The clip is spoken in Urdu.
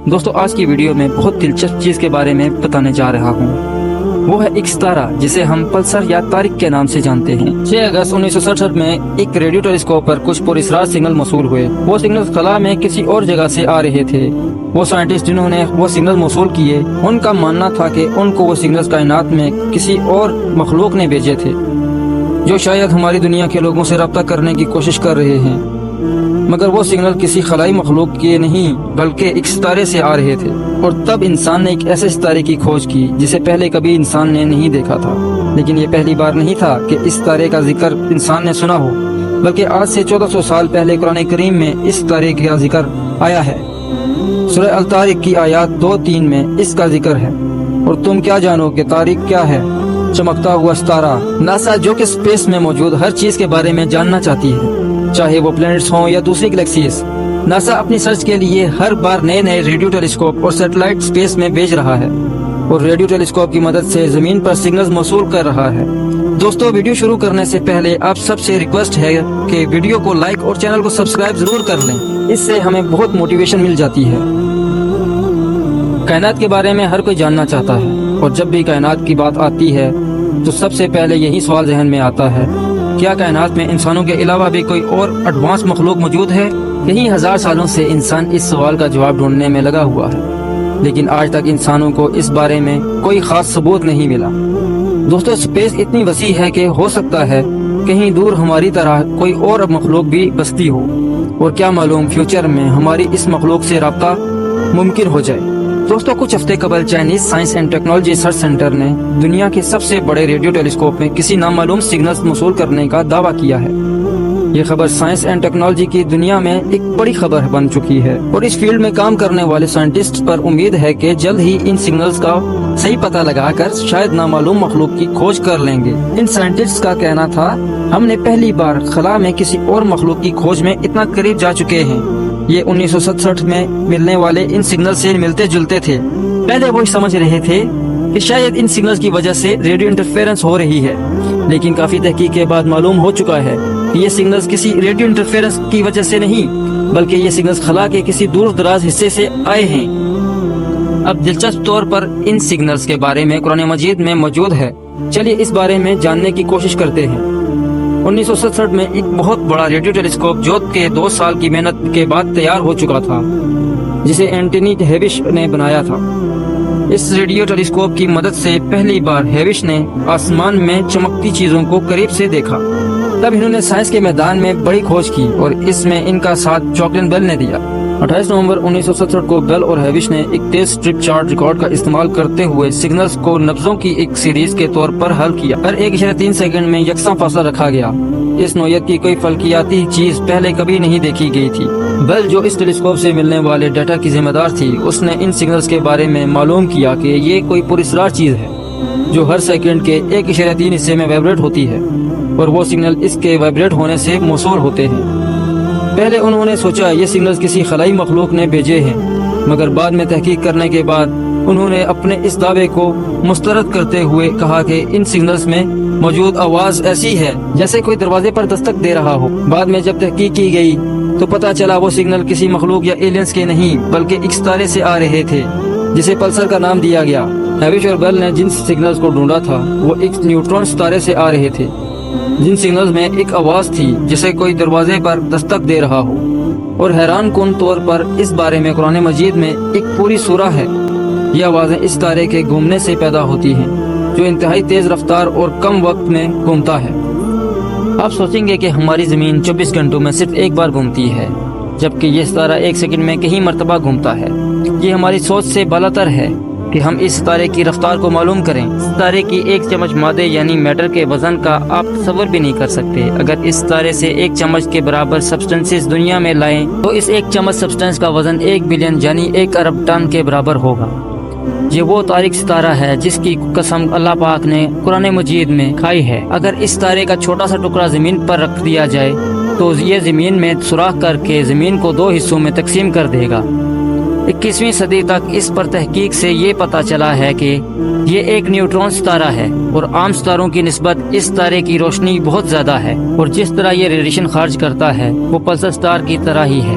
دوستو آج کی ویڈیو میں بہت دلچسپ چیز کے بارے میں بتانے جا رہا ہوں۔ وہ ہے ایک ستارہ جسے ہم پلسر یا تارک کے نام سے جانتے ہیں۔ 6 اگست 1967 میں ایک ریڈیو ٹیلیسکوپ پر کچھ پراسرار سگنل موصول ہوئے۔ وہ سگنل خلا میں کسی اور جگہ سے آ رہے تھے۔ وہ سائنٹسٹ جنہوں نے وہ سگنل موصول کیے، ان کا ماننا تھا کہ ان کو وہ سگنل کائنات میں کسی اور مخلوق نے بھیجے تھے جو شاید ہماری دنیا کے لوگوں سے رابطہ کرنے کی کوشش کر رہے ہیں، مگر وہ سگنل کسی خلائی مخلوق کے نہیں بلکہ ایک ستارے سے آ رہے تھے۔ اور تب انسان نے ایک ایسے ستارے کی کھوج کی جسے پہلے کبھی انسان نے نہیں دیکھا تھا، لیکن یہ پہلی بار نہیں تھا کہ اس ستارے کا ذکر انسان نے سنا ہو، بلکہ آج سے 1400 سال پہلے قرآن کریم میں اس ستارے کا ذکر آیا ہے۔ سورہ الطارق کی آیات 2-3 میں اس کا ذکر ہے۔ اور تم کیا جانو کہ طارق کیا ہے؟ چمکتا ہوا ستارہ۔ ناسا جو کہ اسپیس میں موجود ہر چیز کے بارے میں جاننا چاہتی ہے، چاہے وہ پلینٹس ہوں یا دوسری گلیکسیز۔ ناسا اپنی سرچ کے لیے ہر بار نئے ریڈیو ٹیلیسکوپ اور سیٹلائٹ اسپیس میں بھیج رہا ہے، اور ریڈیو ٹیلیسکوپ کی مدد سے زمین پر سگنلز موصول کر رہا ہے۔ دوستو ویڈیو شروع کرنے سے پہلے آپ سب سے ریکویسٹ ہے کہ ویڈیو کو لائک اور چینل کو سبسکرائب ضرور کر لیں، اس سے ہمیں بہت موٹیویشن مل جاتی ہے۔ کائنات کے بارے میں ہر کوئی جاننا چاہتا ہے، اور جب بھی کائنات کی بات آتی ہے تو سب سے پہلے یہی سوال ذہن میں آتا ہے، کیا کائنات میں انسانوں کے علاوہ بھی کوئی اور ایڈوانس مخلوق موجود ہے؟ کئی ہزار سالوں سے انسان اس سوال کا جواب ڈھونڈنے میں لگا ہوا ہے، لیکن آج تک انسانوں کو اس بارے میں کوئی خاص ثبوت نہیں ملا۔ دوستو اسپیس اتنی وسیع ہے کہ ہو سکتا ہے کہیں دور ہماری طرح کوئی اور مخلوق بھی بستی ہو، اور کیا معلوم فیوچر میں ہماری اس مخلوق سے رابطہ ممکن ہو جائے۔ دوستو کچھ ہفتے قبل Chinese science and technology research centre نے دنیا کے سب سے بڑے ریڈیو ٹیلیسکوپ میں کسی نامعلوم سگنلز موصول کرنے کا دعویٰ کیا ہے۔ یہ خبر سائنس اینڈ ٹیکنالوجی کی دنیا میں ایک بڑی خبر بن چکی ہے، اور اس فیلڈ میں کام کرنے والے سائنٹسٹ پر امید ہے کہ جلد ہی ان سگنلز کا صحیح پتہ لگا کر شاید نامعلوم مخلوق کی کھوج کر لیں گے۔ ان سائنٹسٹ کا کہنا تھا، ہم نے پہلی بار خلا میں کسی اور مخلوق کی کھوج میں اتنا قریب جا چکے ہیں۔ یہ 1967 میں ملنے والے ان سگنل سے ملتے جلتے تھے۔ پہلے وہ سمجھ رہے تھے کہ شاید ان سگنلز کی وجہ سے ریڈیو انٹرفیرنس ہو رہی ہے، لیکن کافی تحقیق کے بعد معلوم ہو چکا ہے کہ یہ سگنلز کسی ریڈیو انٹرفیرنس کی وجہ سے نہیں، بلکہ یہ سگنلز خلا کے کسی دور دراز حصے سے آئے ہیں۔ اب دلچسپ طور پر ان سگنلز کے بارے میں قرآن مجید میں موجود ہے۔ چلیے اس بارے میں جاننے کی کوشش کرتے ہیں۔ 1967 میں ایک بہت بڑا ریڈیو ٹیلیسکوپ جو کہ 2 سال کی محنت کے بعد تیار ہو چکا تھا، جسے اینٹنی ہیوش نے بنایا تھا۔ اس ریڈیو ٹیلیسکوپ کی مدد سے پہلی بار ہیوش نے آسمان میں چمکتی چیزوں کو قریب سے دیکھا۔ تب انہوں نے سائنس کے میدان میں بڑی کھوج کی، اور اس میں ان کا ساتھ چاکلین بیل نے دیا۔ 28 نومبر 1967 کو بیل اور ہیوش نے ایک تیز اسٹرپ چارٹ ریکارڈ کا استعمال کرتے ہوئے سگنلز کو نبضوں کی ایک سیریز کے طور پر حل کیا۔ ہر 1.3 سیکنڈ میں یکساں فاصلہ رکھا گیا۔ اس نوعیت کی کوئی فلکیاتی چیز پہلے کبھی نہیں دیکھی گئی تھی۔ بیل جو اس ٹیلیسکوپ سے ملنے والے ڈیٹا کی ذمہ دار تھی، اس نے ان سگنلز کے بارے میں معلوم کیا کہ یہ کوئی پراسرار چیز ہے جو ہر سیکنڈ کے 1.3 حصے میں وائبریٹ ہوتی ہے، اور وہ سگنل اس کے وائبریٹ ہونے سے موصول ہوتے ہیں۔ پہلے انہوں نے سوچا یہ سگنلز کسی خلائی مخلوق نے بھیجے ہیں، مگر بعد میں تحقیق کرنے کے بعد انہوں نے اپنے اس دعوے کو مسترد کرتے ہوئے کہا کہ ان سگنلز میں موجود آواز ایسی ہے جیسے کوئی دروازے پر دستک دے رہا ہو۔ بعد میں جب تحقیق کی گئی تو پتہ چلا وہ سگنل کسی مخلوق یا ایلینز کے نہیں بلکہ ایک ستارے سے آ رہے تھے، جسے پلسر کا نام دیا گیا۔ ہیوش اور بیل نے جن سگنلز کو ڈھونڈا تھا وہ ایک نیوٹرون ستارے سے آ رہے تھے، جن سگنلز میں ایک آواز تھی جسے کوئی دروازے پر دستک دے رہا ہو۔ اور حیران کن طور پر اس بارے میں قرآن مجید میں ایک پوری سورہ ہے۔ یہ آوازیں اس ستارے کے گھومنے سے پیدا ہوتی ہیں، جو انتہائی تیز رفتار اور کم وقت میں گھومتا ہے۔ آپ سوچیں گے کہ ہماری زمین 24 گھنٹوں میں صرف ایک بار گھومتی ہے، جبکہ یہ ستارہ 1 سیکنڈ میں کئی مرتبہ گھومتا ہے۔ یہ ہماری سوچ سے بالاتر ہے کہ ہم اس ستارے کی رفتار کو معلوم کریں۔ ستارے کی 1 چمچ مادے یعنی میٹر کے وزن کا آپ تصور بھی نہیں کر سکتے۔ اگر اس ستارے سے 1 چمچ کے برابر سبسٹنسز دنیا میں لائیں تو اس 1 چمچ سبسٹنس کا وزن 1 بلین یعنی 1 ارب ٹن کے برابر ہوگا۔ یہ وہ تاریک ستارہ ہے جس کی قسم اللہ پاک نے قرآن مجید میں کھائی ہے۔ اگر اس ستارے کا چھوٹا سا ٹکڑا زمین پر رکھ دیا جائے تو یہ زمین میں سوراخ کر کے زمین کو 2 حصوں میں تقسیم کر دے گا۔ 21ویں صدی تک اس پر تحقیق سے یہ پتہ چلا ہے کہ یہ ایک نیوٹرون ستارہ ہے، اور عام ستاروں کی نسبت اس ستارے کی روشنی بہت زیادہ ہے، اور جس طرح یہ ریڈیشن خارج کرتا ہے وہ پلسر سٹار کی طرح ہی ہے۔